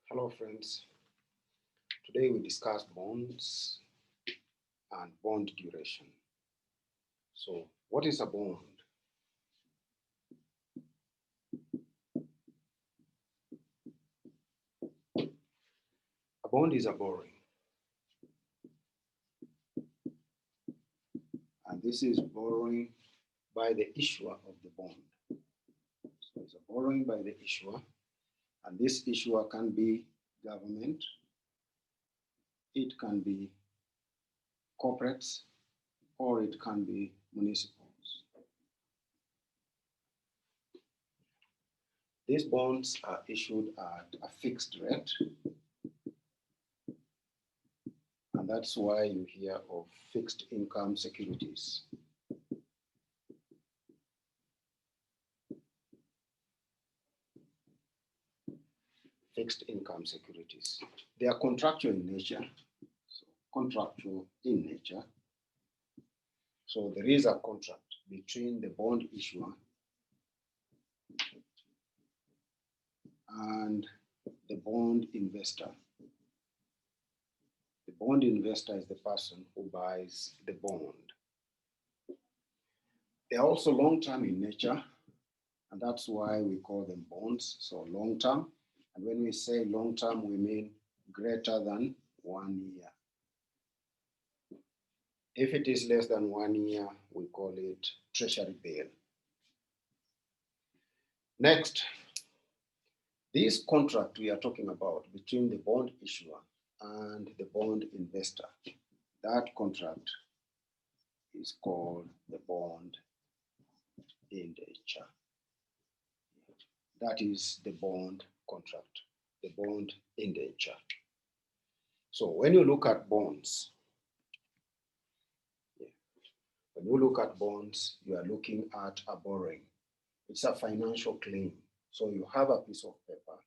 Hello friends, today we discuss bonds and bond duration. So what is a bond? A bond is a borrowing, and this is borrowing by the issuer of the bond. So it's a borrowing by the issuer, and this issuer can be government, it can be corporates, or it can be municipals. These bonds are issued at a fixed rate, and that's why you hear of fixed income securities. Fixed income securities. They are contractual in nature. So there is a contract between the bond issuer and the bond investor. The bond investor is the person who buys the bond. They are also long-term in nature, and that's why we call them bonds. So long-term, and when we say long-term, we mean greater than 1 year. If it is less than 1 year, we call it treasury bill. Next, this contract we are talking about between the bond issuer and the bond investor, that contract is called the bond indenture. That is the bond contract, the bond indenture. So when you look at bonds, you are looking at a borrowing. It's a financial claim. So you have a piece of paper,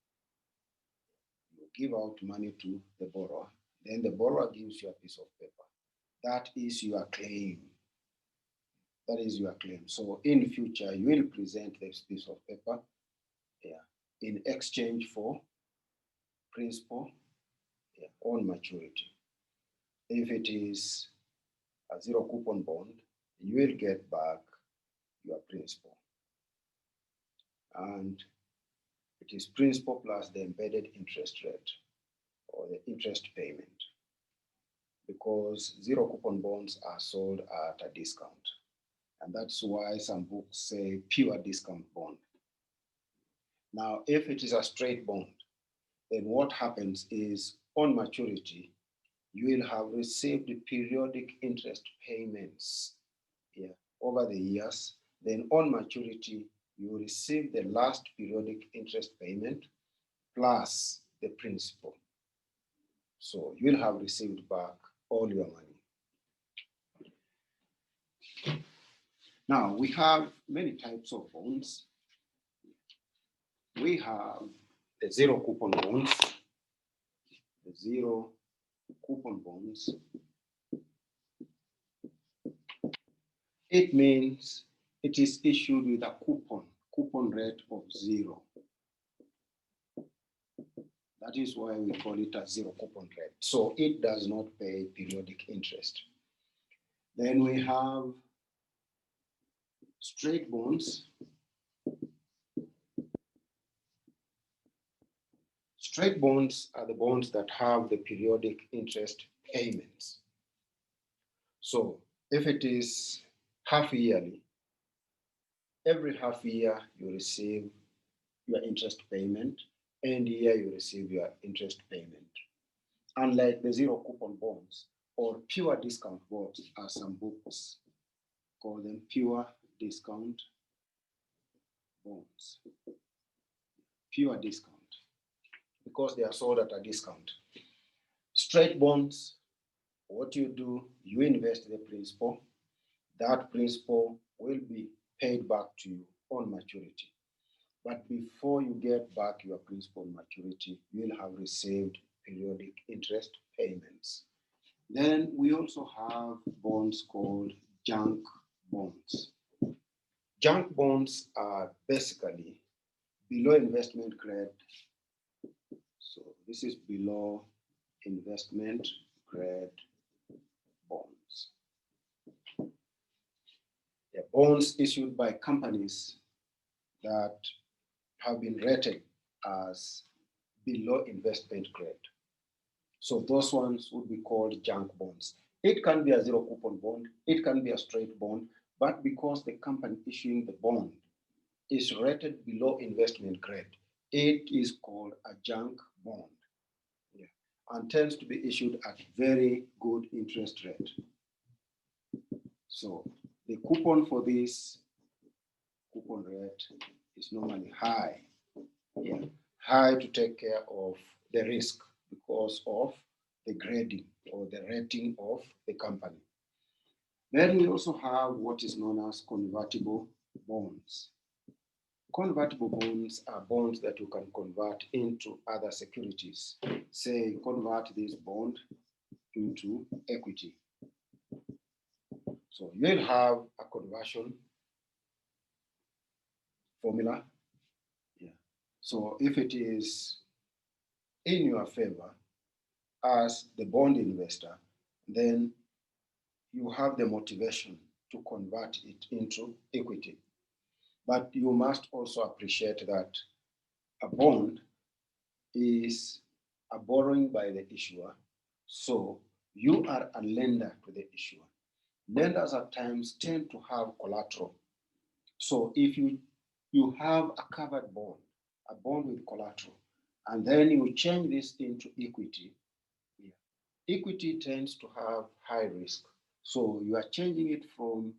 you give out money to the borrower, then the borrower gives you a piece of paper. That is your claim. That is your claim. So in future, you will present this piece of paper in exchange for principal on maturity. If it is a zero coupon bond, you will get back your principal. And it is principal plus the embedded interest rate or the interest payment, because zero coupon bonds are sold at a discount. And that's why some books say pure discount bond. Now, if it is a straight bond, then what happens is on maturity, you will have received periodic interest payments over the years. Then on maturity, you receive the last periodic interest payment plus the principal. So you will have received back all your money. Now, we have many types of bonds. We have the zero coupon bonds, the zero coupon bonds. It means it is issued with a coupon rate of 0. That is why we call it a zero coupon rate. So it does not pay periodic interest. Then we have straight bonds. Straight bonds are the bonds that have the periodic interest payments. So if it is half yearly, every half year you receive your interest payment, and year you receive your interest payment. Unlike the zero coupon bonds or pure discount bonds, as some books call them, pure discount bonds. Pure discount, because they are sold at a discount. Straight bonds, what you do, you invest the principal. That principal will be paid back to you on maturity. But before you get back your principal on maturity, you will have received periodic interest payments. Then we also have bonds called junk bonds. Junk bonds are basically below investment grade. So This is below investment grade bonds. The bonds issued by companies that have been rated as below investment grade. So those ones would be called junk bonds. It can be a zero coupon bond, it can be a straight bond, but because the company issuing the bond is rated below investment grade, it is called a junk bond. Yeah. And tends to be issued at very good interest rate. So the coupon for this coupon rate is normally high. Yeah. High to take care of the risk because of the grading or the rating of the company. Then we also have what is known as convertible bonds. Convertible bonds are bonds that you can convert into other securities. Say you convert this bond into equity. So you'll have a conversion formula. Yeah. So if it is in your favor as the bond investor, then you have the motivation to convert it into equity. But you must also appreciate that a bond is a borrowing by the issuer, so you are a lender to the issuer. Lenders at times tend to have collateral. So if you have a covered bond, a bond with collateral, and then you change this into equity, equity tends to have high risk. So you are changing it from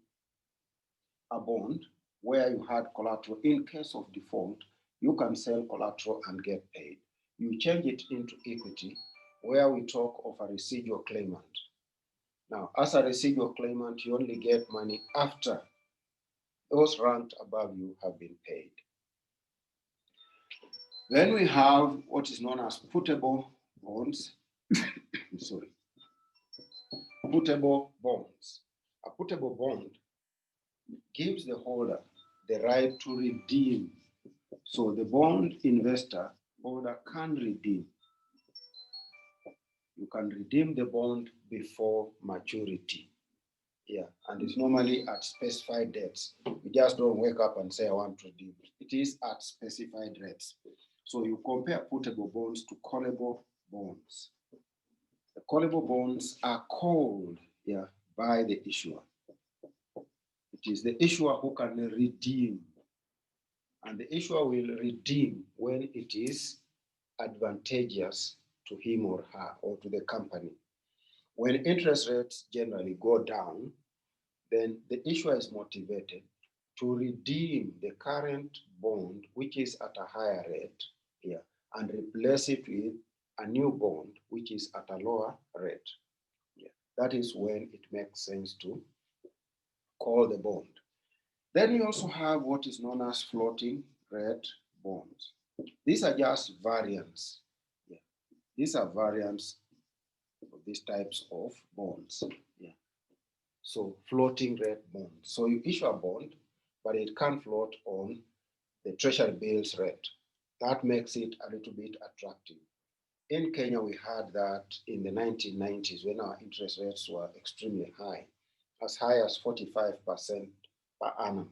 a bond where you had collateral. In case of default, you can sell collateral and get paid. You change it into equity where we talk of a residual claimant. Now, as a residual claimant, you only get money after those ranked above you have been paid. Then we have what is known as puttable bonds. Sorry. Puttable bonds. A puttable bond gives the holder the right to redeem. So the bond investor holder can redeem. You can redeem the bond before maturity. Yeah, and it's normally at specified dates. You just don't wake up and say, I want to redeem. It is at specified rates. So you compare puttable bonds to callable bonds. The callable bonds are called by the issuer. It is the issuer who can redeem. And the issuer will redeem when it is advantageous to him or her or to the company. When interest rates generally go down, then the issuer is motivated to redeem the current bond, which is at a higher rate, and replace it with a new bond, which is at a lower rate. That is when it makes sense to call the bond. Then you also have what is known as floating rate bonds. These are just variants. These are variants of these types of bonds. So floating rate bond. So you issue a bond, but it can float on the treasury bills rate. That makes it a little bit attractive. In Kenya, we had that in the 1990s when our interest rates were extremely high, as high as 45% per annum.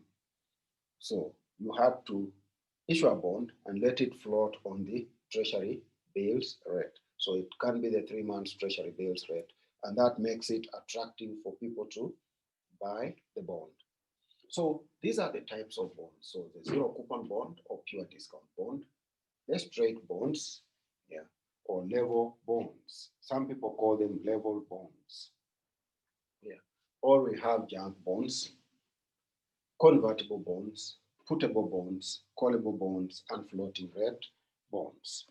So you had to issue a bond and let it float on the treasury bills rate. So it can be the 3 months treasury bills rate. And that makes it attractive for people to buy the bond. So these are the types of bonds. So the zero coupon bond or pure discount bond, the straight bonds, or level bonds. Some people call them level bonds. Or we have junk bonds, convertible bonds, puttable bonds, callable bonds, and floating rate bonds.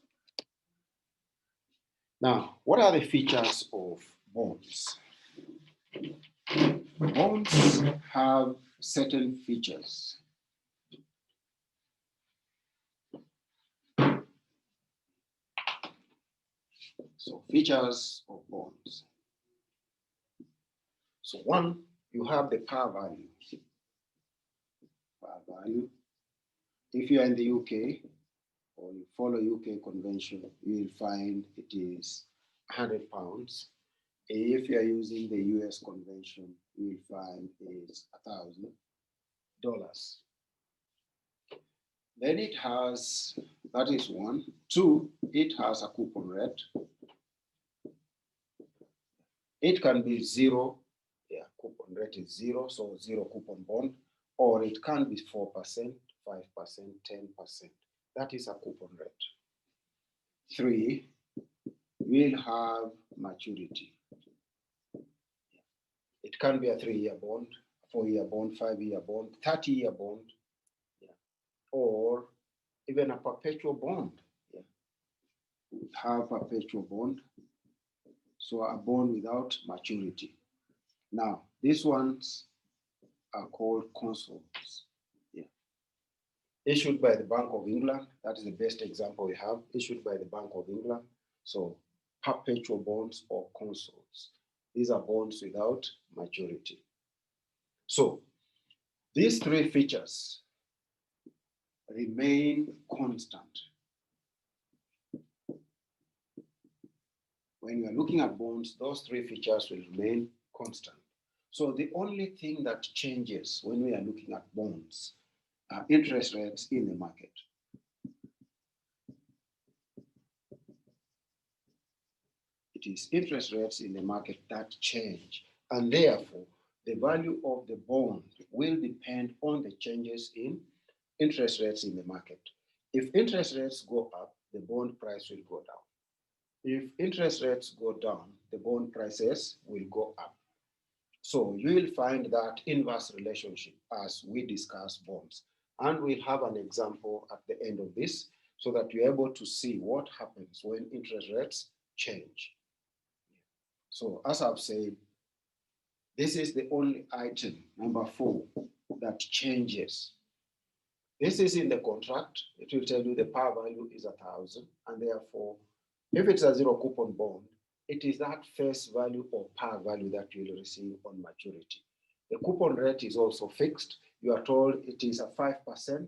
Now, what are the features of bonds? Bonds have certain features. So features of bonds. So one, you have the par value. Par value. If you are in the UK or example, you follow UK convention, you will find it is £100. If you are using the US convention, you will find it's $1,000. Then it has, that is one. Two, it has a coupon rate. It can be zero, yeah, coupon rate is zero, so zero coupon bond, or it can be 4%, 5%, 10%. That is a coupon rate. Three, we'll have maturity. It can be a 3-year bond, 4-year bond, 5-year bond, 30-year bond, yeah, or even a perpetual bond. Yeah. We have perpetual bond, so a bond without maturity. Now, these ones are called consols. Yeah. Issued by the Bank of England, that is the best example we have, issued by the Bank of England. So perpetual bonds or consols. These are bonds without maturity. So these three features remain constant. When you are looking at bonds, those three features will remain constant. So the only thing that changes when we are looking at bonds are interest rates in the market. It is interest rates in the market that change, and therefore the value of the bond will depend on the changes in interest rates in the market. If interest rates go up, the bond price will go down. If interest rates go down, the bond prices will go up. So you will find that inverse relationship as we discuss bonds. And we'll have an example at the end of this so that you're able to see what happens when interest rates change. So as I've said, this is the only item, number 4, that changes. This is in the contract. It will tell you the par value is 1,000, and therefore, if it's a zero coupon bond, it is that face value or par value that you will receive on maturity. The coupon rate is also fixed. You are told it is a 5%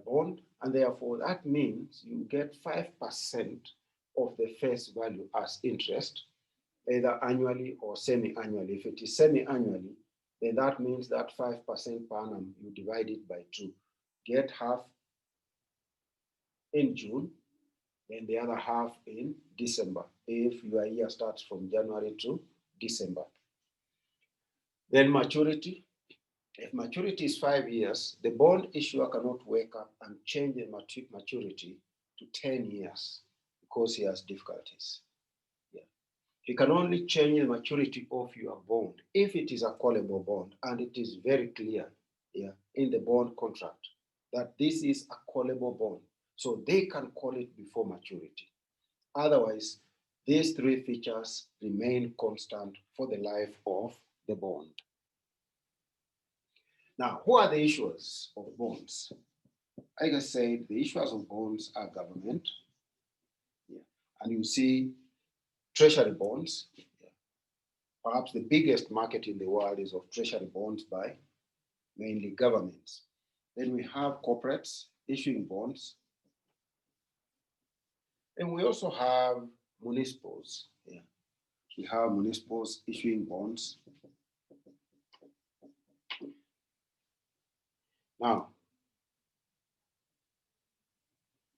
bond, and therefore that means you get 5% of the face value as interest, either annually or semi-annually. If it is semi-annually, then that means that 5% per annum, you divide it by 2. Get half in June, then the other half in December, if your year starts from January to December. Then maturity. If maturity is 5 years, the bond issuer cannot wake up and change the maturity to 10 years because he has difficulties. Yeah. He can only change the maturity of your bond if it is a callable bond, and it is very clear, yeah, in the bond contract that this is a callable bond. So they can call it before maturity. Otherwise, these three features remain constant for the life of the bond. Now, who are the issuers of bonds? Like I said, the issuers of bonds are government. Yeah. And you see treasury bonds. Yeah. Perhaps the biggest market in the world is of treasury bonds by mainly governments. Then we have corporates issuing bonds. And we also have municipals. Yeah. We have municipals issuing bonds. Now,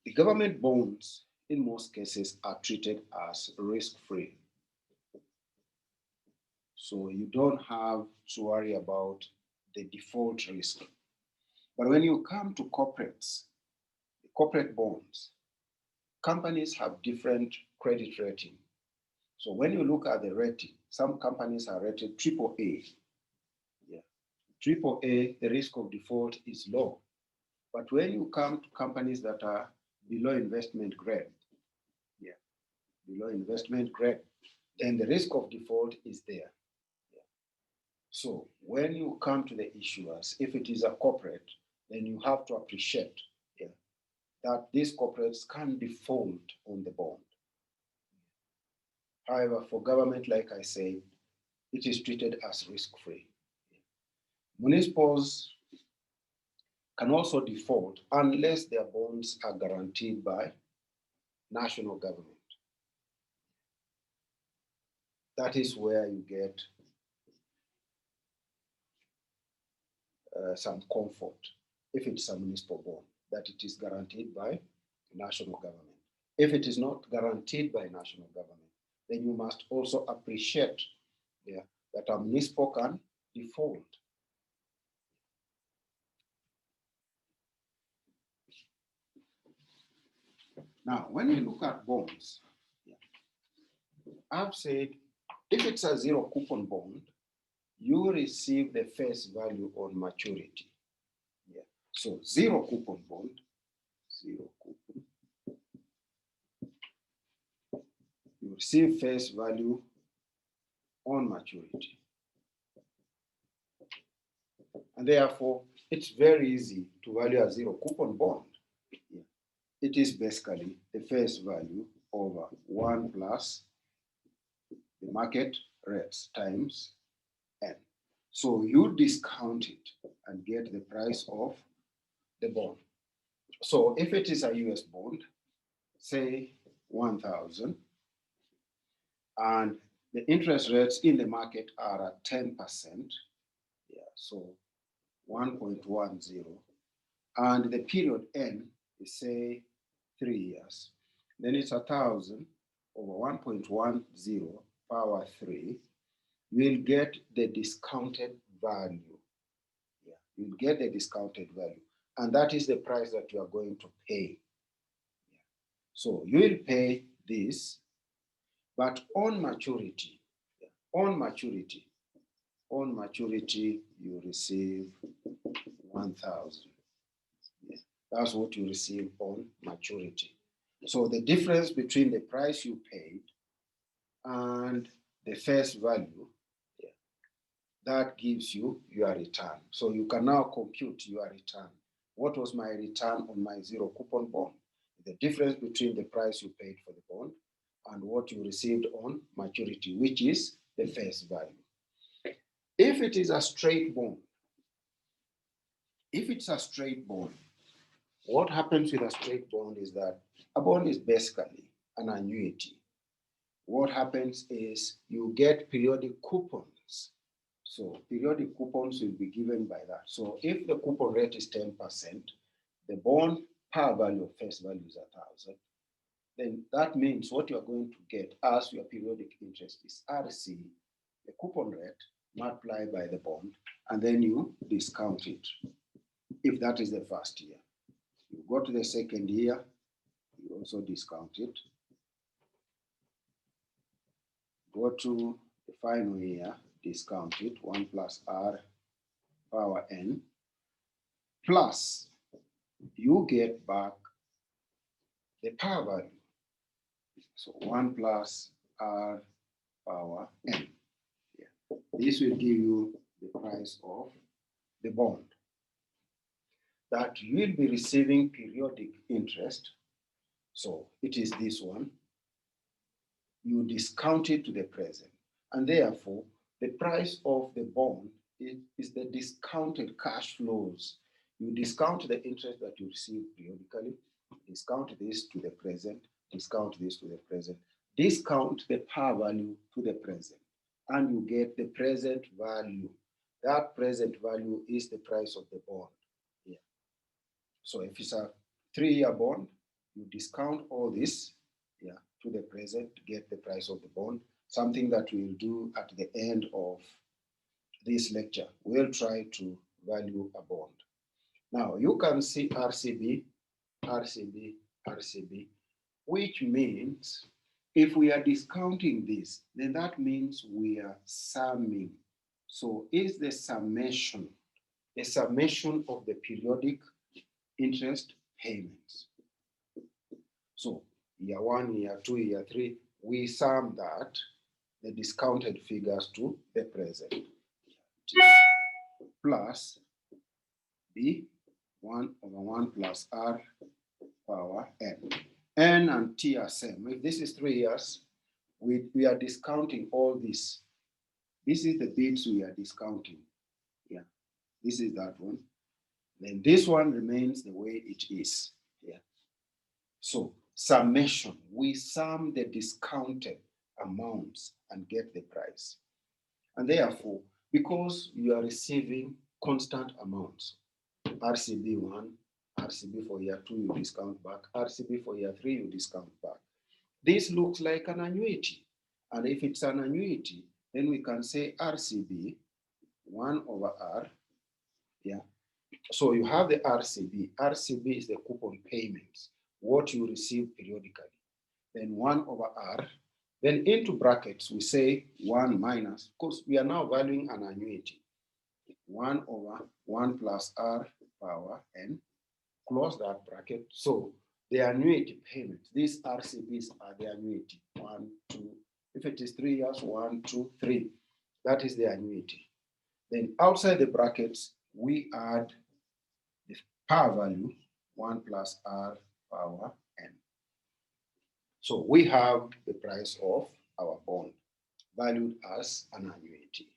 the government bonds in most cases are treated as risk-free. So you don't have to worry about the default risk. But when you come to corporates, the corporate bonds, companies have different credit rating. So when you look at the rating, some companies are rated AAA. Yeah. AAA, the risk of default is low. But when you come to companies that are below investment grade, yeah, below investment grade, then the risk of default is there. Yeah. So when you come to the issuers, if it is a corporate, then you have to appreciate, yeah, that these corporates can default on the bond. However, for government, like I said, it is treated as risk-free. Municipals can also default unless their bonds are guaranteed by national government. That is where you get some comfort if it's a municipal bond, that it is guaranteed by the national government. If it is not guaranteed by national government, then you must also appreciate that a municipal can default. Now, when you look at bonds, I've said if it's a zero coupon bond, you receive the face value on maturity. Yeah. So zero coupon bond, zero coupon. You receive face value on maturity. And therefore, it's very easy to value a zero coupon bond. Yeah. It is basically the face value over 1 plus the market rates times N. So you discount it and get the price of the bond. So if it is a US bond, say 1,000, and the interest rates in the market are at 10%, yeah, so 1.10, and the period N is say 3 years, then it's 1,000 over 1.10 power 3, we'll get the discounted value. Yeah, you'll get the discounted value. And that is the price that you are going to pay. Yeah. So you will pay this, but on maturity, you receive 1,000. Yeah. That's what you receive on maturity. So the difference between the price you paid and the face value, yeah, that gives you your return. So you can now compute your return. What was my return on my zero coupon bond? The difference between the price you paid for the bond and what you received on maturity, which is the face value. If it is a straight bond, what happens with a straight bond is that a bond is basically an annuity. What happens is you get periodic coupons. So periodic coupons will be given by that. So if the coupon rate is 10%, the bond par value of face value is 1,000. Then that means what you are going to get as your periodic interest is RC, the coupon rate multiplied by the bond, and then you discount it. If that is the first year, you go to the second year, you also discount it. Go to the final year, discount it, 1 plus R power N, plus you get back the par value. So 1 plus R power N. Yeah. This will give you the price of the bond. That you will be receiving periodic interest. So it is this one. You discount it to the present. And therefore, the price of the bond is the discounted cash flows. You discount the interest that you receive periodically, discount this to the present, discount this to the present, discount the par value to the present, and you get the present value. That present value is the price of the bond. Yeah. So if it's a 3-year bond, you discount all this, yeah, to the present to get the price of the bond, something that we'll do at the end of this lecture. We'll try to value a bond. Now, you can see RCB, RCB, RCB, which means if we are discounting this, then that means we are summing. So is the summation of the periodic interest payments. So year 1, year 2, year 3, we sum that, the discounted figures to the present. T plus B 1 over 1 plus R power N. N and T are same. If this is 3 years, we are discounting all this. This is the bits we are discounting. Yeah, this is that one. Then this one remains the way it is. Yeah. So summation, we sum the discounted amounts and get the price. And therefore, because you are receiving constant amounts, RCB1, RCB for year 2, you discount back, RCB for year 3, you discount back. This looks like an annuity. And if it's an annuity, then we can say RCB 1 over R. Yeah. So you have the RCB. RCB is the coupon payments, what you receive periodically. Then 1 over R. Then into brackets, we say 1 minus, because we are now valuing an annuity. 1 over 1 plus R power N, close that bracket. So the annuity payments, these RCBs are the annuity. 1, 2, if it is 3 years, 1, 2, 3. That is the annuity. Then outside the brackets, we add the power value, 1 plus R power N. So we have the price of our bond valued as an annuity.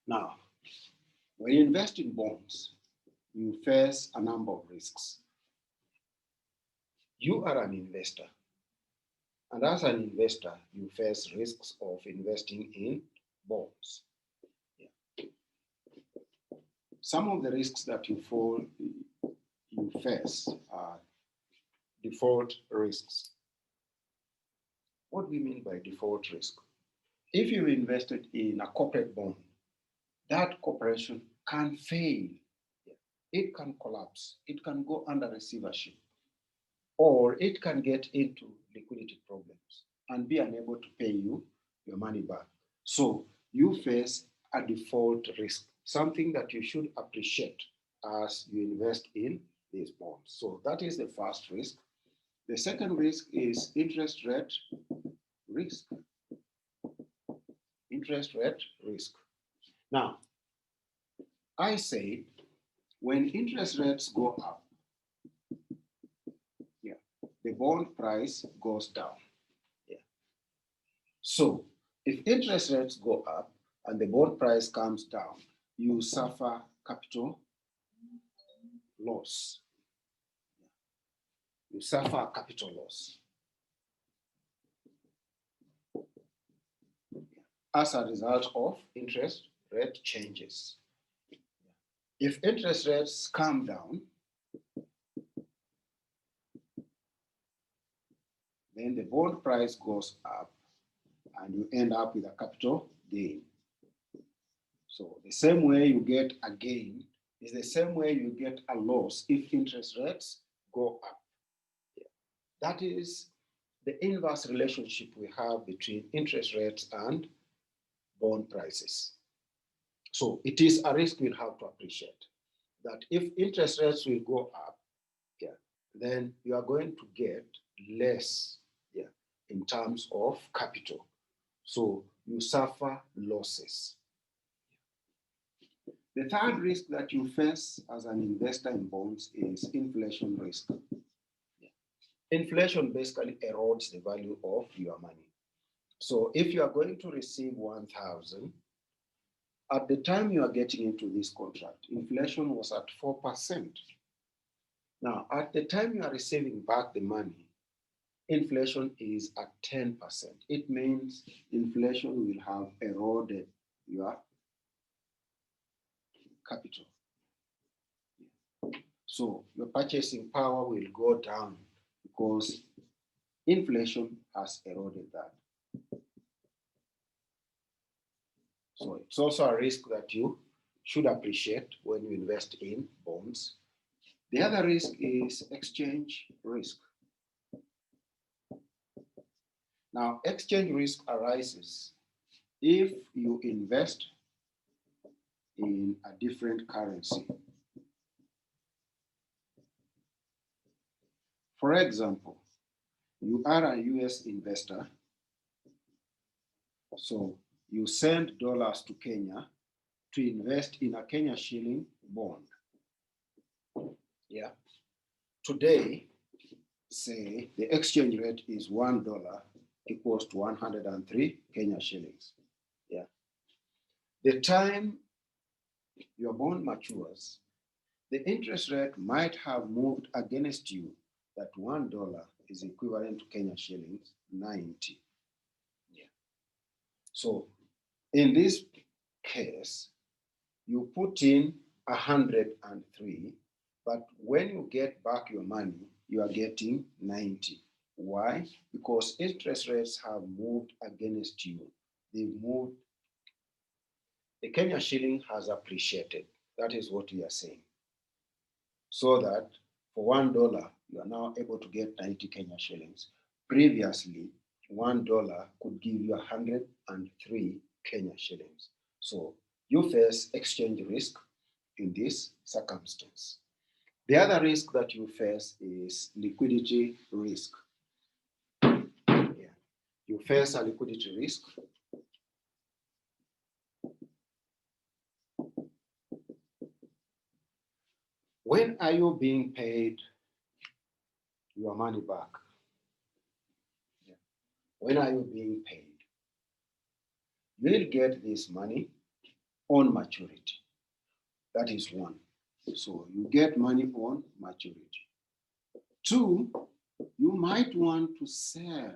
Now, when you invest in bonds, you face a number of risks. You are an investor, and as an investor, you face risks of investing in bonds. Yeah. Some of the risks that you face are default risks. What do we mean by default risk? If you invested in a corporate bond, that corporation can fail. It can collapse. It can go under receivership, or it can get into liquidity problems and be unable to pay you your money back. So you face a default risk, something that you should appreciate as you invest in these bonds. So that is the first risk. The second risk is interest rate risk. Interest rate risk. Now, I say when interest rates go up, the bond price goes down. Yeah. So if interest rates go up and the bond price comes down, you suffer capital loss. You suffer capital loss as a result of interest rate changes. If interest rates come down, then the bond price goes up and you end up with a capital gain. So the same way you get a gain is the same way you get a loss if interest rates go up. That is the inverse relationship we have between interest rates and bond prices. So it is a risk we'll have to appreciate that if interest rates will go up, then you are going to get less in terms of capital. So you suffer losses. The third risk that you face as an investor in bonds is inflation risk. Inflation basically erodes the value of your money. So if you are going to receive 1,000, at the time you are getting into this contract, inflation was at 4%. Now, at the time you are receiving back the money, inflation is at 10%. It means inflation will have eroded your capital. So your purchasing power will go down because inflation has eroded that. So it's also a risk that you should appreciate when you invest in bonds. The other risk is exchange risk. Now, exchange risk arises if you invest in a different currency. For example, you are a US investor So you send dollars to Kenya to invest in a Kenya shilling bond. Yeah. Today, say the exchange rate is $1 equals to 103 Kenya shillings. Yeah. The time your bond matures, the interest rate might have moved against you, that $1 is equivalent to Kenya shillings 90. Yeah. So in this case, you put in 103, but when you get back your money, you are getting 90. Why? Because interest rates have moved against you. They've moved. The Kenya shilling has appreciated. That is what we are saying. So that for $1, you are now able to get 90 Kenya shillings. Previously, $1 could give you 103 Kenya shillings. So you face exchange risk in this circumstance. The other risk that you face is liquidity risk. Yeah. You face a liquidity risk. When are you being paid your money back? Yeah. When are you being paid? You will get this money on maturity. That is one. So you get money on maturity. Two, you might want to sell.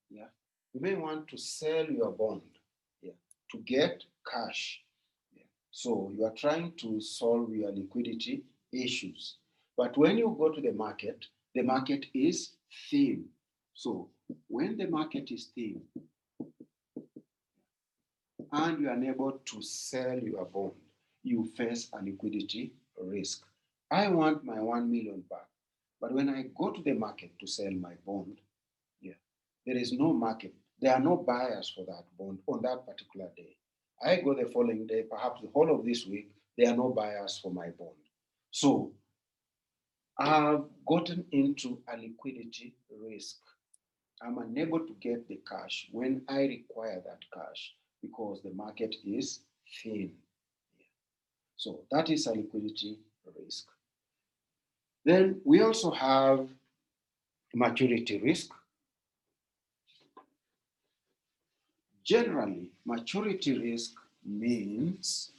Yeah. You may want to sell your bond, yeah, to get cash. Yeah. So you are trying to solve your liquidity issues. But when you go to the market is thin. So when the market is thin and you are unable to sell your bond, you face a liquidity risk. I want my 1 million back. But when I go to the market to sell my bond, yeah, there is no market. There are no buyers for that bond on that particular day. I go the following day, perhaps the whole of this week, there are no buyers for my bond. So I've gotten into a liquidity risk. I'm unable to get the cash when I require that cash because the market is thin. So that is a liquidity risk. Then we also have maturity risk. Generally, maturity risk means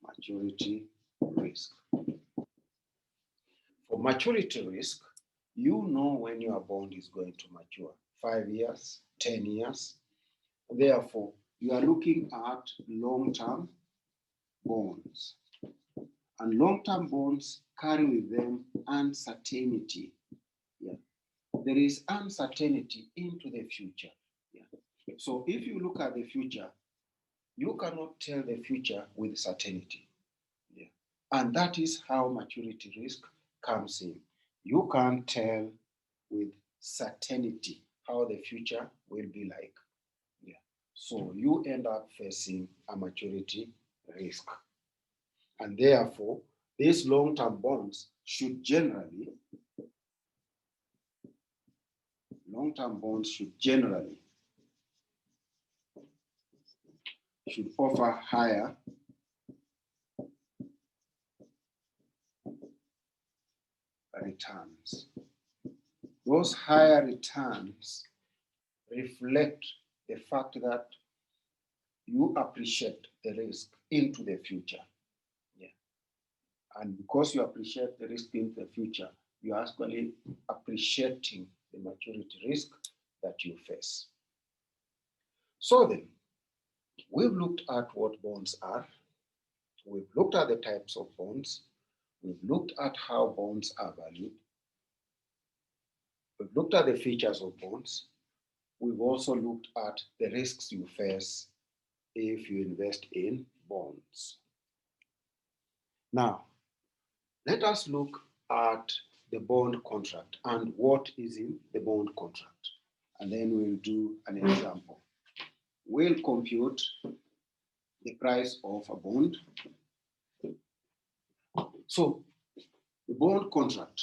maturity risk. For maturity risk, you know when your bond is going to mature, 5 years, 10 years. Therefore, you are looking at long-term bonds. And long-term bonds carry with them uncertainty. Yeah. There is uncertainty into the future. Yeah. So if you look at the future, you cannot tell the future with certainty. Yeah. And that is how maturity risk comes in. You can't tell with certainty how the future will be like. Yeah. So you end up facing a maturity risk. And therefore, these long-term bonds should generally should offer higher returns. Those higher returns reflect the fact that you appreciate the risk into the future. Yeah. And because you appreciate the risk into the future, you are actually appreciating the maturity risk that you face. So then, we've looked at what bonds are. We've looked at the types of bonds. We've looked at how bonds are valued. We've looked at the features of bonds. We've also looked at the risks you face if you invest in bonds. Now, let us look at the bond contract and what is in the bond contract. And then we'll do an example. We'll compute the price of a bond. So, the bond contract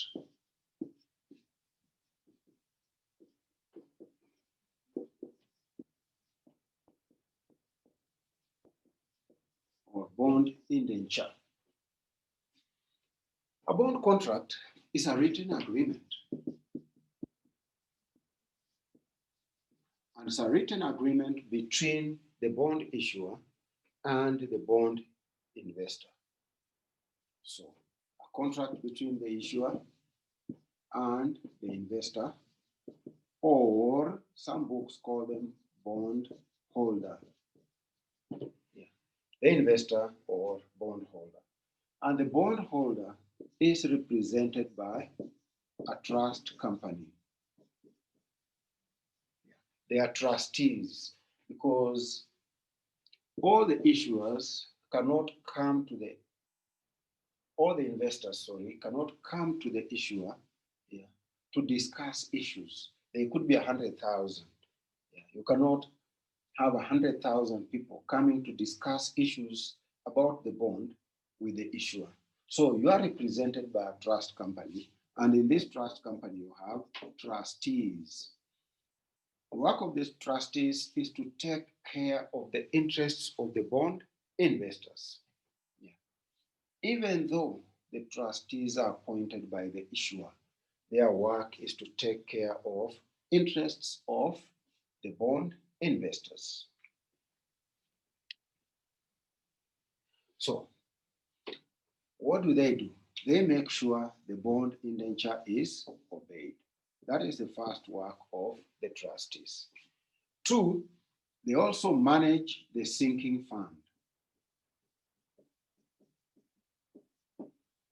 indenture. A bond contract is a written agreement. And it's a written agreement between the bond issuer and the bond investor. So a contract between the issuer and the investor, or some books call them bond holder. Yeah. The investor or bond holder. And the bond holder is represented by a trust company. They are trustees because all the issuers cannot come to the, all the investors, sorry, cannot come to the issuer to discuss issues. They could be 100,000. You cannot have 100,000 people coming to discuss issues about the bond with the issuer. So you are represented by a trust company, and in this trust company you have trustees. The work of these trustees is to take care of the interests of the bond investors. Even though the trustees are appointed by the issuer, their work is to take care of interests of the bond investors. So, what do? They make sure the bond indenture is obeyed. That is the first work of the trustees. 2, they also manage the sinking fund.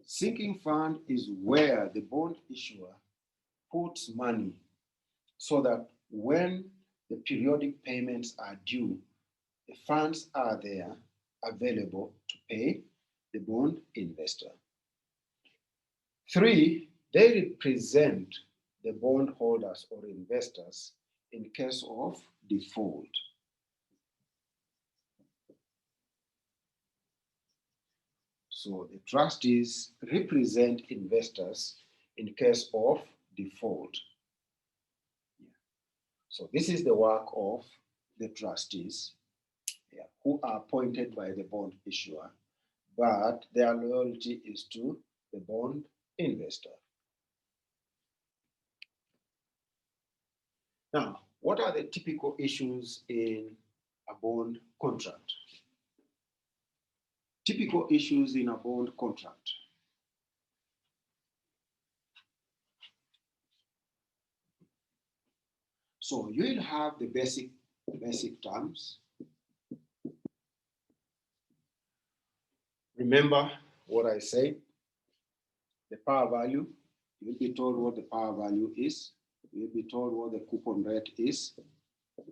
Sinking fund is where the bond issuer puts money so that when the periodic payments are due, the funds are there available to pay the bond investor. 3, they represent the bond holders or investors in case of default. So the trustees represent investors in case of default. So this is the work of the trustees, who are appointed by the bond issuer, but their loyalty is to the bond investor. Now, what are the typical issues in a bond contract? Typical issues in a bond contract. So you will have the basic terms. Remember what I said, the par value. You'll be told what the par value is. You'll be told what the coupon rate is.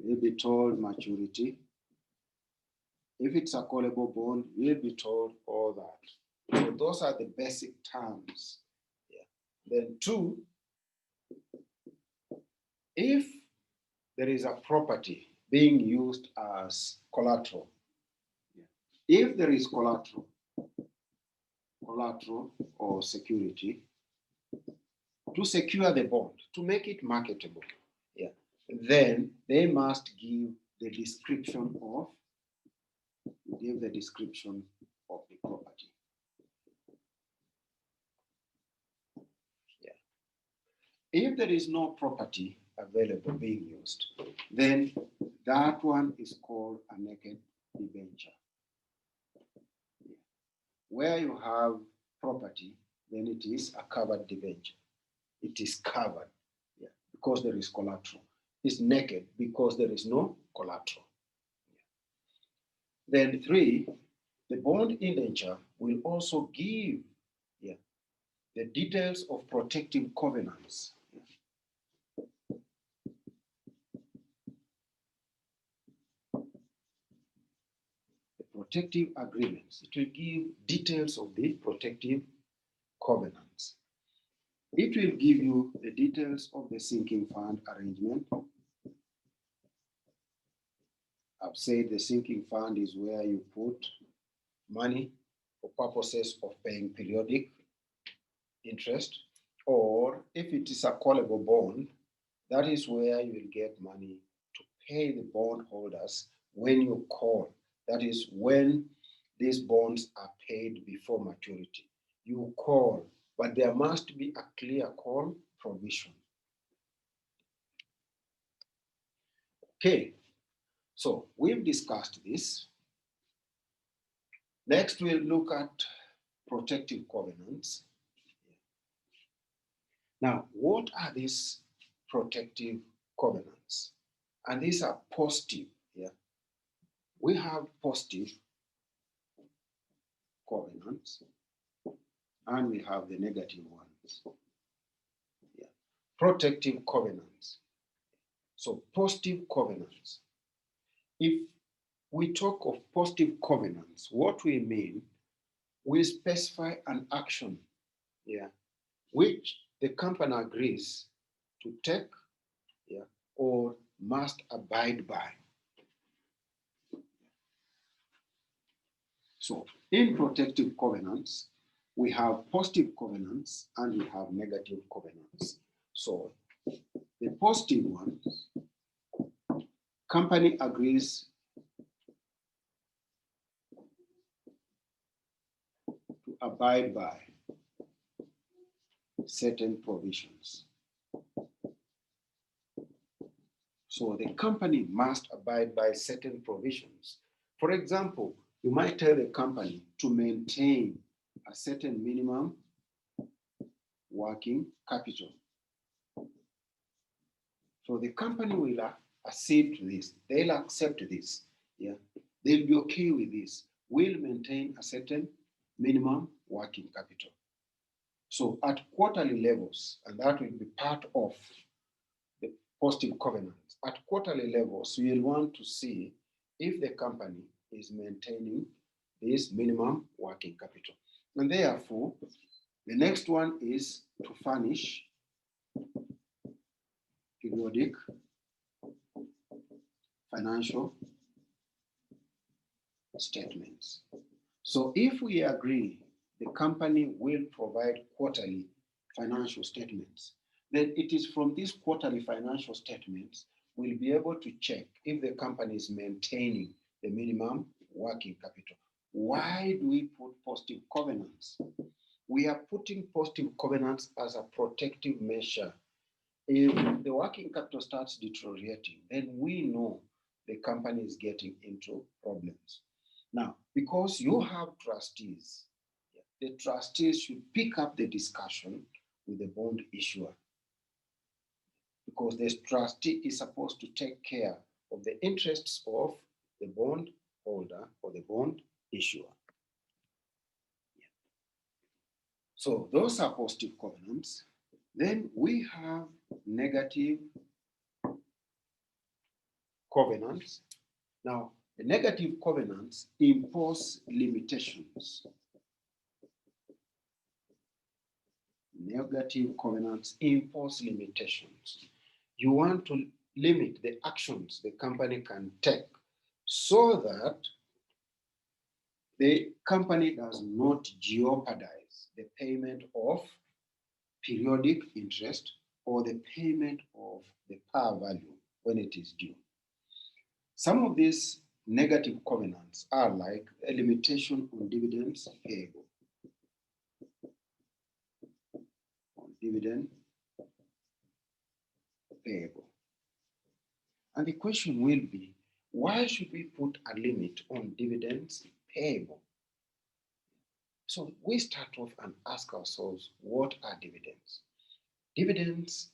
You'll be told maturity. If it's a callable bond, you'll be told all that. So those are the basic terms. Then 2, if there is a property being used as collateral, if there is collateral or security to secure the bond, to make it marketable, then they must give the description of the property. If there is no property available being used, then that one is called a naked debenture. Where you have property, then it is a covered debenture. It is covered because there is collateral. It's naked because there is no collateral. Then 3, the bond indenture will also give the details of protective covenants. The protective agreements. It will give details of the protective covenants. It will give you the details of the sinking fund arrangement. I've said the sinking fund is where you put money for purposes of paying periodic interest, or if it is a callable bond, that is where you will get money to pay the bond holders when you call. That is when these bonds are paid before maturity. You call, but there must be a clear call provision. Okay, so we've discussed this. Next, we'll look at protective covenants. Now, what are these protective covenants? And these are positive. Yeah, we have positive covenants, and we have the negative ones. Yeah. Protective covenants. So positive covenants. If we talk of positive covenants, what we mean, we specify an action, yeah, which the company agrees to take, yeah, or must abide by. So in protective covenants, we have positive covenants and we have negative covenants. So the positive ones, company agrees to abide by certain provisions. So the company must abide by certain provisions. For example, you might tell the company to maintain a certain minimum working capital. So the company will accede to this. They'll accept this. Yeah, they'll be okay with this. We'll maintain a certain minimum working capital. So at quarterly levels, and that will be part of the positive covenants. At quarterly levels, we'll want to see if the company is maintaining this minimum working capital. And therefore, the next one is to furnish periodic financial statements. So if we agree the company will provide quarterly financial statements, then it is from these quarterly financial statements we'll be able to check if the company is maintaining the minimum working capital. Why do we put positive covenants? We are putting positive covenants as a protective measure. If the working capital starts deteriorating, then we know the company is getting into problems. Now, because you have trustees, the trustees should pick up the discussion with the bond issuer, because the trustee is supposed to take care of the interests of the bond holder or the bond issuer. So those are positive covenants. Then we have negative covenants. Now, the negative covenants impose limitations. Negative covenants impose limitations. You want to limit the actions the company can take so that the company does not jeopardize the payment of periodic interest or the payment of the par value when it is due. Some of these negative covenants are like a limitation on dividends payable. On dividend payable. And the question will be, why should we put a limit on dividends payable? So we start off and ask ourselves, what are dividends? Dividends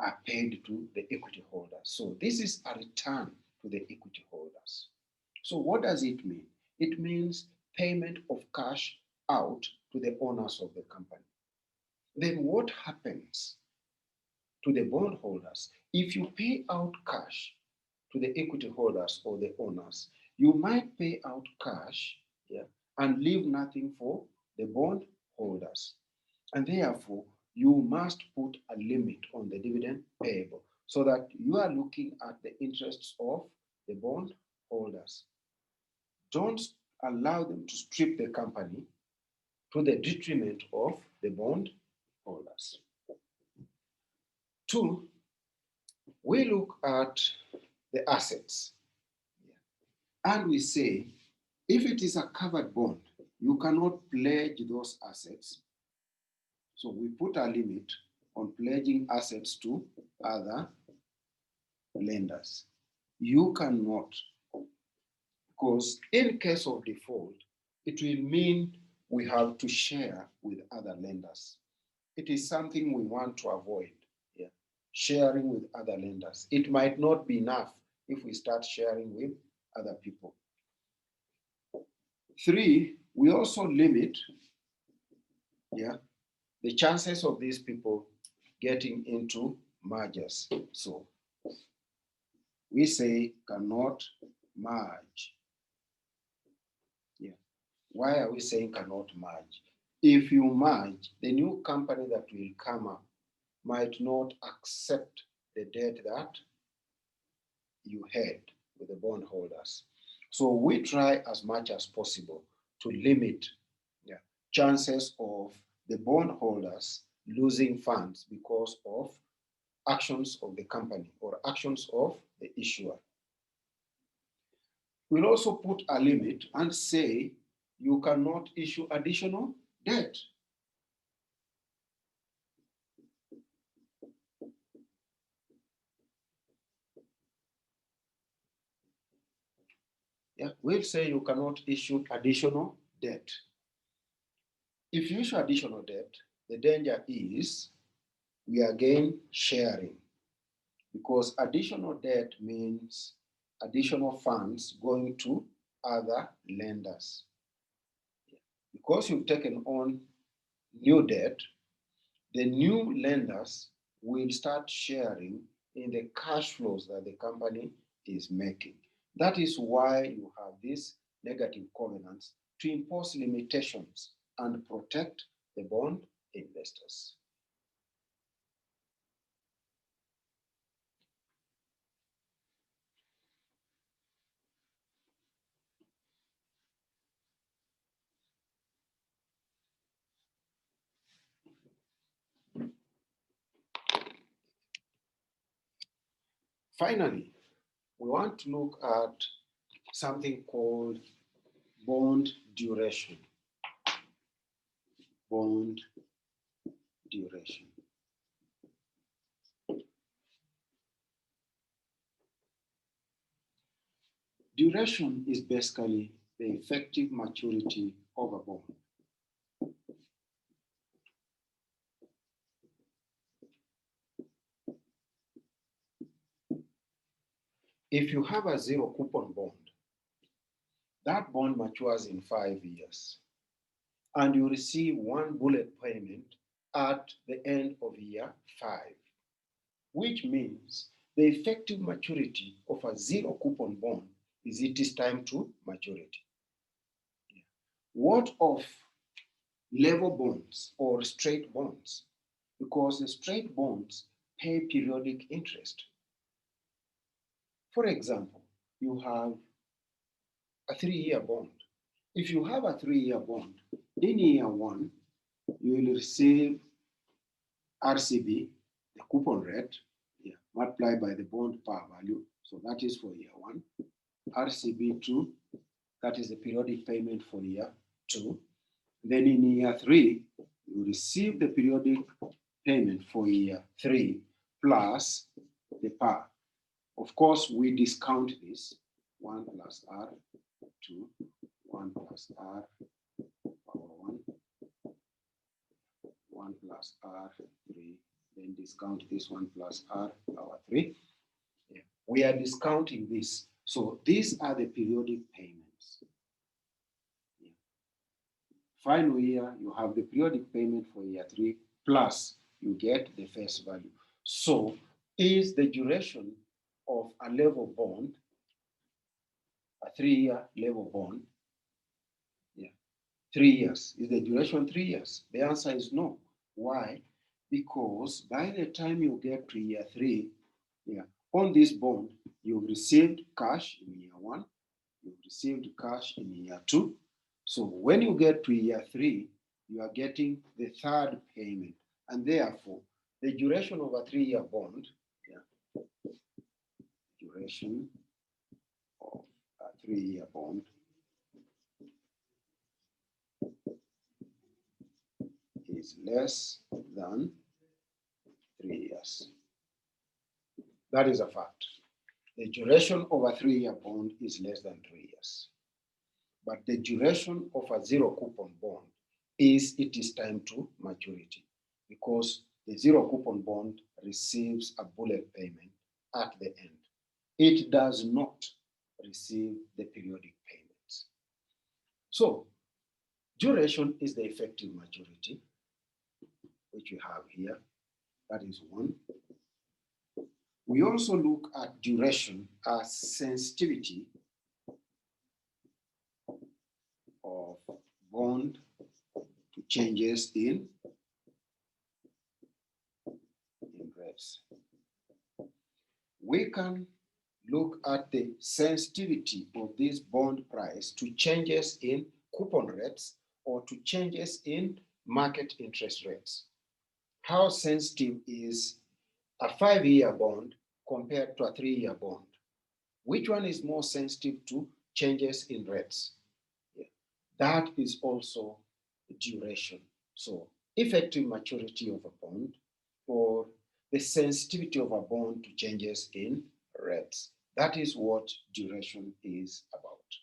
are paid to the equity holders. So this is a return to the equity holders. So what does it mean? It means payment of cash out to the owners of the company. Then what happens to the bondholders? If you pay out cash to the equity holders or the owners, you might pay out cash, yeah, and leave nothing for the bond holders. And therefore, you must put a limit on the dividend payable so that you are looking at the interests of the bond holders. Don't allow them to strip the company to the detriment of the bond holders. Two, we look at the assets and we say, If it is a covered bond, you cannot pledge those assets. So we put a limit on pledging assets to other lenders. You cannot, because in case of default, it will mean we have to share with other lenders. It is something we want to avoid, yeah. Sharing with other lenders. It might not be enough if we start sharing with other people. 3, we also limit, yeah, the chances of these people getting into mergers. So we say cannot merge. Yeah. Why are we saying cannot merge? If you merge, the new company that will come up might not accept the debt that you had with the bondholders. So we try as much as possible to limit, yeah, chances of the bondholders losing funds because of actions of the company or actions of the issuer. We'll also put a limit and say you cannot issue additional debt. Yeah, we'll say you cannot issue additional debt. If you issue additional debt, the danger is we are again sharing, because additional debt means additional funds going to other lenders. Because you've taken on new debt, the new lenders will start sharing in the cash flows that the company is making. That is why you have these negative covenants to impose limitations and protect the bond investors. Finally, we want to look at something called bond duration. Bond duration. Duration is basically the effective maturity of a bond. If you have a zero coupon bond, that bond matures in 5 years, and you receive one bullet payment at the end of year 5, which means the effective maturity of a zero coupon bond is it is time to maturity. What of level bonds or straight bonds? Because the straight bonds pay periodic interest. For example, you have a 3-year bond. If you have a 3-year bond, in year 1, you will receive RCB, the coupon rate, yeah, multiplied by the bond par value. So that is for year 1. RCB2, that is the periodic payment for year 2. Then in year 3, you receive the periodic payment for year 3 plus the par. Of course, we discount this 1 plus R, 2, 1 plus R, power 1, 1 plus R, 3, then discount this 1 plus R, power 3. Yeah. We are discounting this. So these are the periodic payments. Yeah. Final year, you have the periodic payment for year 3, plus you get the face value. So is the duration of a level bond, a 3-year level bond, yeah, 3 years. Is the duration 3 years? The answer is no. Why? Because by the time you get to year 3, yeah, on this bond, you've received cash in year 1, you've received cash in year 2. So when you get to year 3, you are getting the third payment. And therefore, the duration of a 3-year bond, yeah, duration of a 3-year bond is less than 3 years. That is a fact. The duration of a 3-year bond is less than 3 years. But the duration of a zero coupon bond is it is time to maturity, because the zero coupon bond receives a bullet payment at the end. It does not receive the periodic payments. So duration is the effective maturity, which we have here. That is one. We also look at duration as sensitivity of bond to changes in rates. We can look at the sensitivity of this bond price to changes in coupon rates or to changes in market interest rates. How sensitive is a 5-year bond compared to a 3-year bond? Which one is more sensitive to changes in rates? Yeah. That is also duration. So effective maturity of a bond or the sensitivity of a bond to changes in rates. That is what duration is about.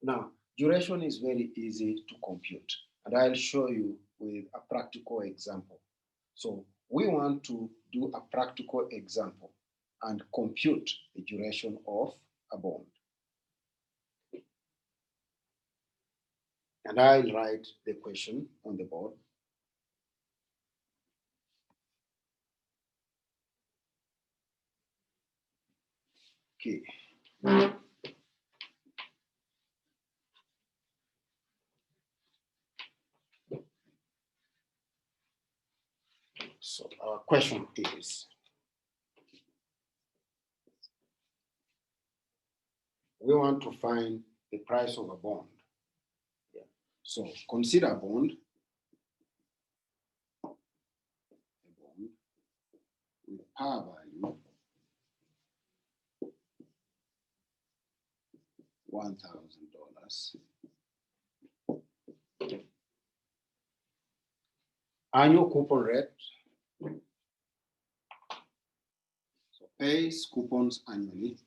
Now, duration is very easy to compute, and I'll show you with a practical example. So we want to do a practical example and compute the duration of a bond. And I'll write the question on the board. Okay. So our question is, we want to find the price of a bond. Yeah. So consider a bond with par value $1,000. Annual coupon rate. So pays coupons annually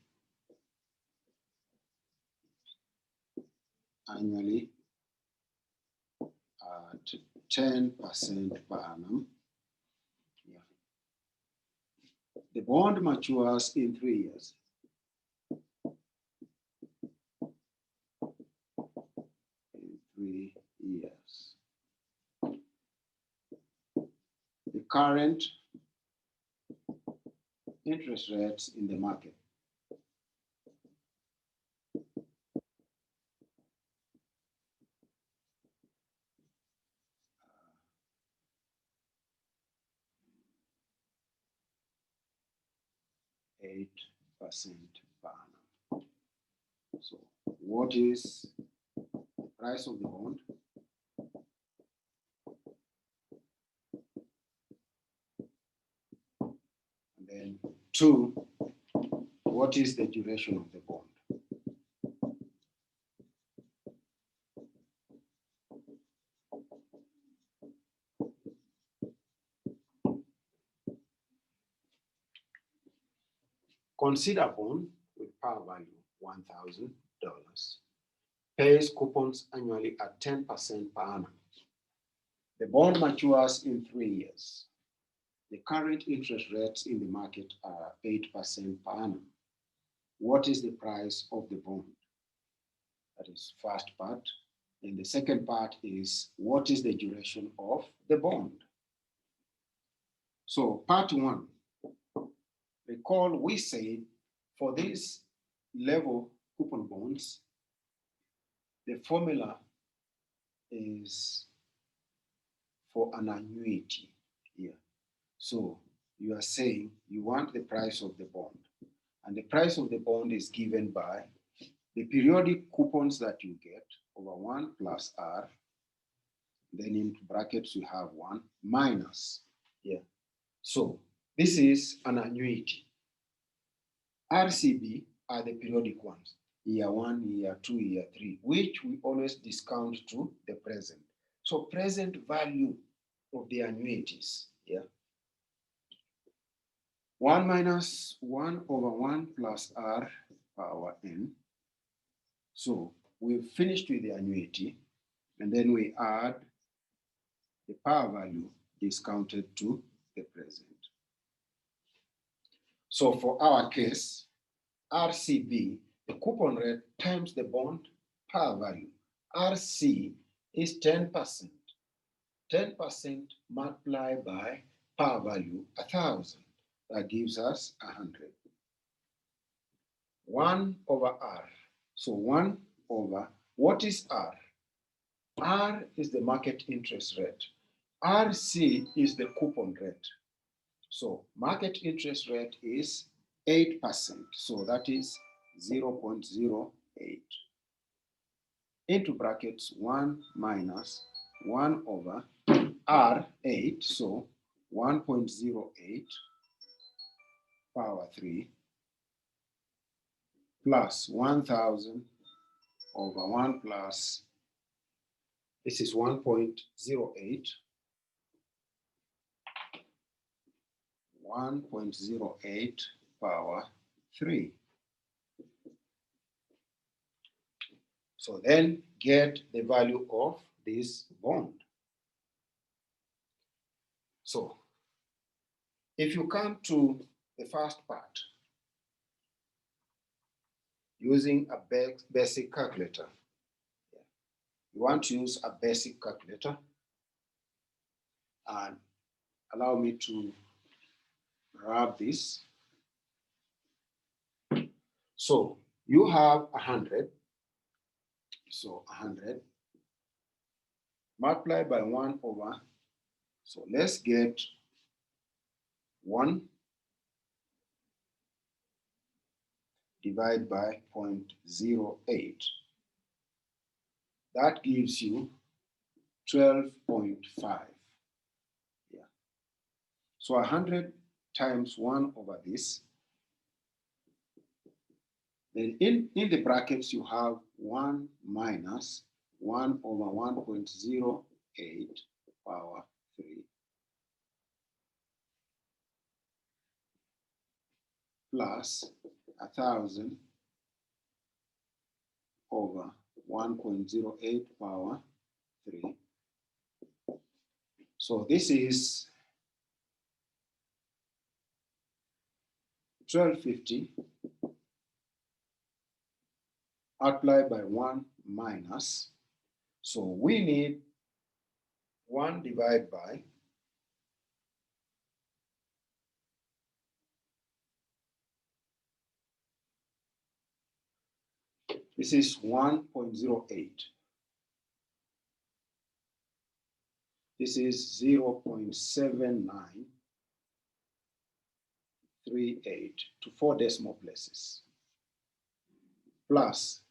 at 10% per annum. Yeah. The bond matures in 3 years. In 3 years. The current interest rates in the market. % per annum. So what is the price of the bond? And then 2, what is the duration of the bond? Consider bond with par value $1,000, pays coupons annually at 10% per annum. The bond matures in 3 years. The current interest rates in the market are 8% per annum. What is the price of the bond? That is first part. And the second part is, what is the duration of the bond? So part 1, recall we said for these level coupon bonds, the formula is for an annuity here. So you are saying you want the price of the bond, and the price of the bond is given by the periodic coupons that you get over 1 plus R, then into brackets we have 1 minus here. So this is an annuity. RCB are the periodic ones, year 1, year 2, year 3, which we always discount to the present. So present value of the annuities. Yeah. 1 minus 1 over 1 plus r power n. So we've finished with the annuity, and then we add the power value discounted to the present. So for our case, RCB, the coupon rate times the bond power value. RC is 10%. 10% multiplied by power value, 1,000. That gives us 100. 1 over R. So 1 over, what is R? R is the market interest rate. RC is the coupon rate. So market interest rate is 8%. So that is 0.08. Into brackets 1 minus 1 over R 8. So 1.08 power 3 plus 1,000 over 1 plus, this is 1.08, 1.08 power 3. So then get the value of this bond. So if you come to the first part, using a basic calculator, you want to use a basic calculator, and allow me to grab this. So you have 100. So 100 multiplied by 1 over, so let's get 1 divided by 0.08. That gives you 12.5. Yeah. So 100 times 1 over this. Then in the brackets, you have 1 minus 1 over 1.08 power 3 plus 1,000 over 1.08 power 3. So this is 1250 multiplied by 1 minus. So we need 1 divided by this is 1.08. This is 0.7938 to 4 decimal places. Plus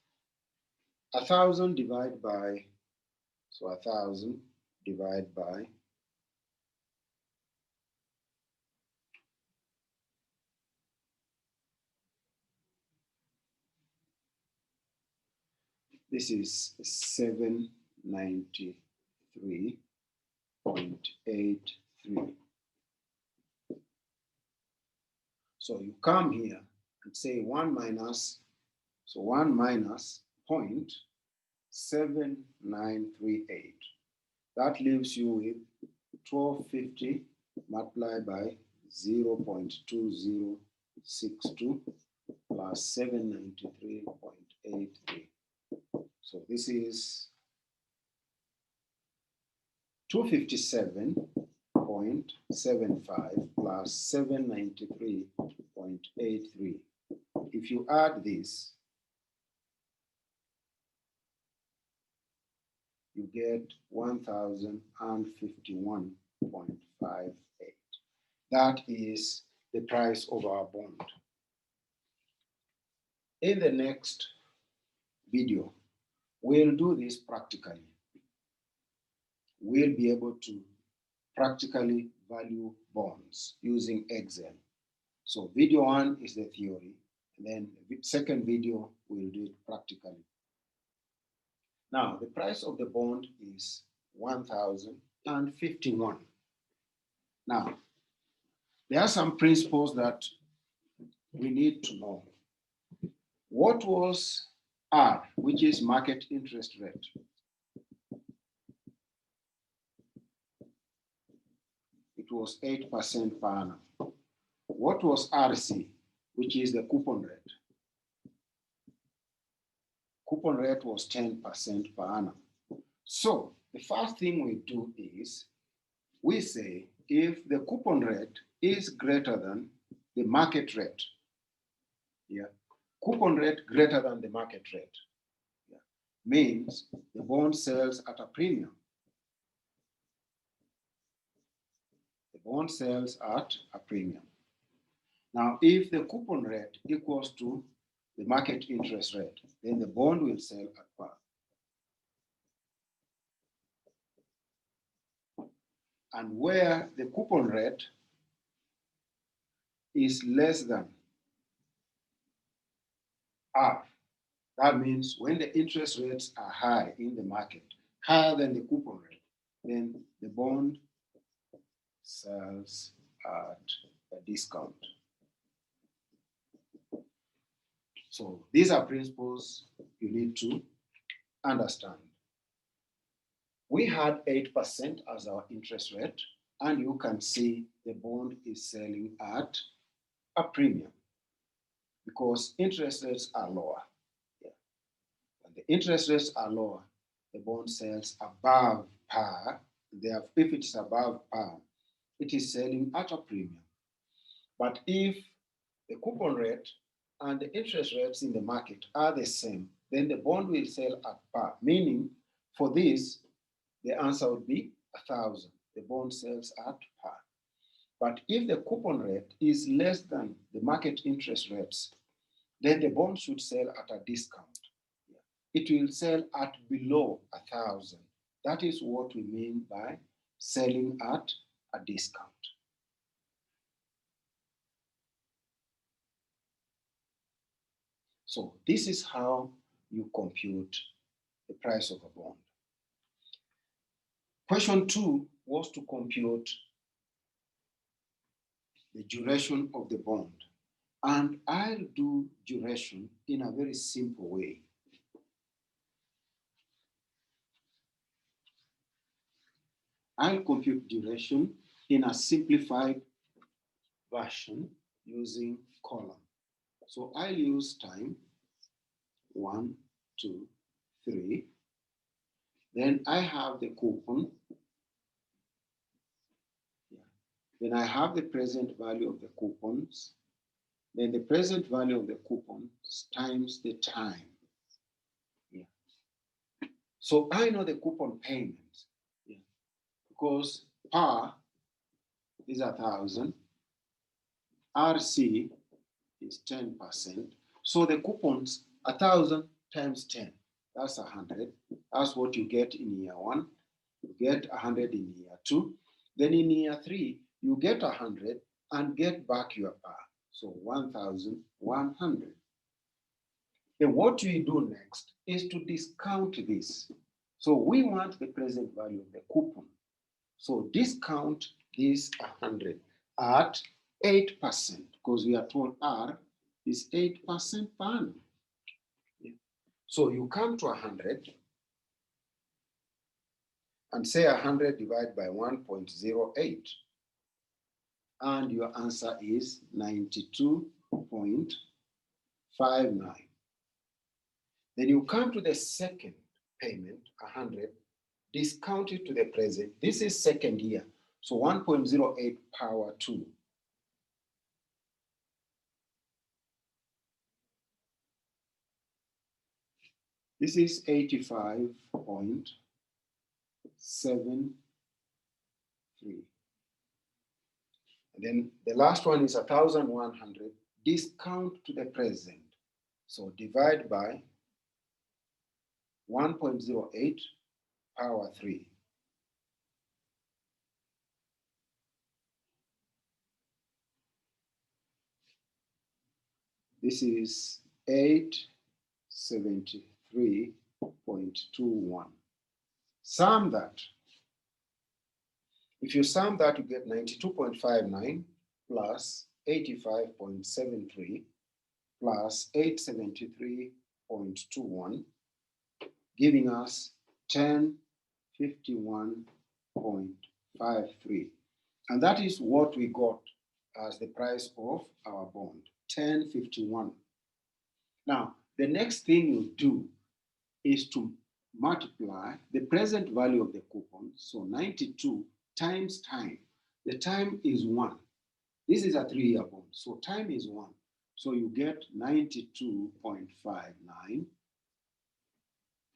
1,000 divided by, so 1,000 divided by this is 793.83. So you come here and say 1 minus, so 1 minus 0.7938. That leaves you with 1250 multiplied by 0.2062 plus 793.83. So this is 257.75 plus 793.83. If you add this, you get 1,051.58. That is the price of our bond. In the next video, we'll do this practically. We'll be able to practically value bonds using Excel. So video 1 is the theory, and then the second video we'll do it practically. Now, the price of the bond is 1,051. Now, there are some principles that we need to know. What was R, which is market interest rate? It was 8% per annum. What was RC, which is the coupon rate? Coupon rate was 10% per annum. So the first thing we do is we say if the coupon rate is greater than the market rate, coupon rate greater than the market rate, means the bond sells at a premium. The bond sells at a premium. Now, if the coupon rate equals to the market interest rate, then the bond will sell at par. And where the coupon rate is less than R, that means when the interest rates are high in the market, higher than the coupon rate, then the bond sells at a discount. So these are principles you need to understand. We had 8% as our interest rate, and you can see the bond is selling at a premium because interest rates are lower. When the interest rates are lower, the bond sells above par. Therefore, if it's above par, it is selling at a premium. But if the coupon rate and the interest rates in the market are the same, then the bond will sell at par, meaning for this, the answer would be 1,000. The bond sells at par. But if the coupon rate is less than the market interest rates, then the bond should sell at a discount. It will sell at below 1,000. That is what we mean by selling at a discount. So this is how you compute the price of a bond. Question 2 was to compute the duration of the bond. And I'll do duration in a very simple way. I'll compute duration in a simplified version using column. So I'll use time 1, 2, 3. Then I have the coupon. Then I have the present value of the coupons. Then the present value of the coupons times the time. So I know the coupon payments because par is 1,000, RC is 10%. So the coupons 1,000 times 10, that's 100. That's what you get in year 1. You get 100 in year 2. Then in year 3, you get 100 and get back your par. So 1,100. Then what we do next is to discount this. So we want the present value of the coupon. So discount this 100 at 8% because we are told R is 8% per annum. So you come to 100 and say 100 divided by 1.08. And your answer is 92.59. Then you come to the second payment, 100, discount it to the present. This is second year, so 1.08 power 2. This is 85.73. And then the last one is 1,100, discount to the present. So divide by 1.08 power 3. This is 873.21. Sum that. If you sum that, you get 92.59 plus 85.73 plus 873.21, giving us 1051.53. And that is what we got as the price of our bond, 1051. Now, the next thing you do is to multiply the present value of the coupon, so 92 times time. The time is 1. This is a 3-year bond, so time is 1. So you get 92.59.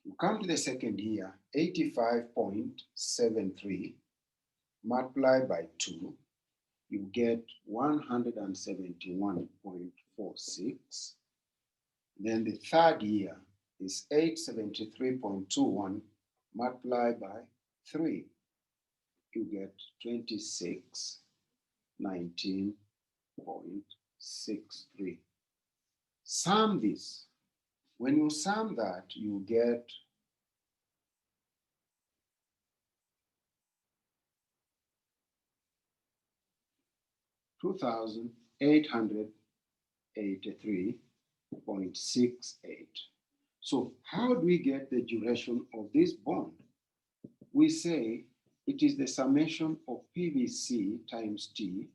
You come to the second year, 85.73, multiplied by 2, you get 171.46. Then the third year is 873.21 multiplied by 3. You get 2619.63. Sum this. When you sum that, you get 2,883.68. So how do we get the duration of this bond? We say it is the summation of PVC times T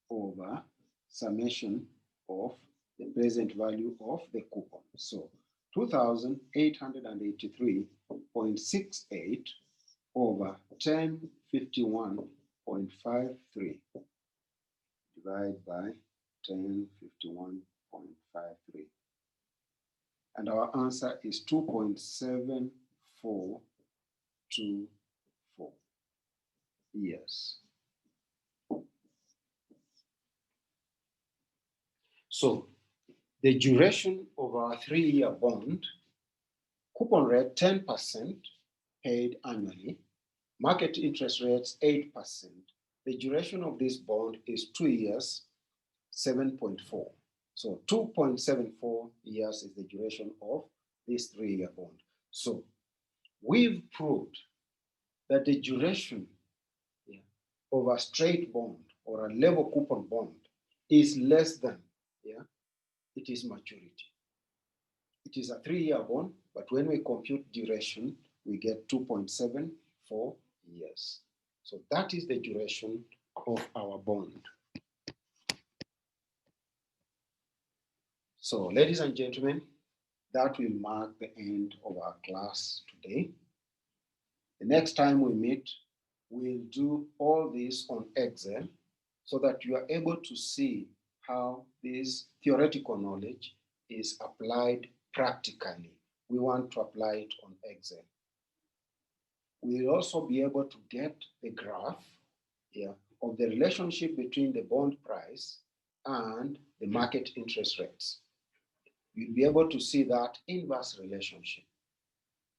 over summation of the present value of the coupon. So 2,883.68 over 1051.53 divided by 1051.53. And our answer is 2.7424 years. So the duration of our 3-year bond, coupon rate 10% paid annually, market interest rates 8%. The duration of this bond is 2 years, 7.4. So 2.74 years is the duration of this 3-year bond. So we've proved that the duration of a straight bond or a level coupon bond is less than its maturity. It is a 3-year bond, but when we compute duration, we get 2.74 years. So that is the duration of our bond. So, ladies and gentlemen, that will mark the end of our class today. The next time we meet, we'll do all this on Excel so that you are able to see how this theoretical knowledge is applied practically. We want to apply it on Excel. We'll also be able to get the graph of the relationship between the bond price and the market interest rates. You'll be able to see that inverse relationship.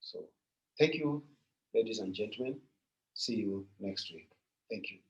So thank you, ladies and gentlemen. See you next week. Thank you.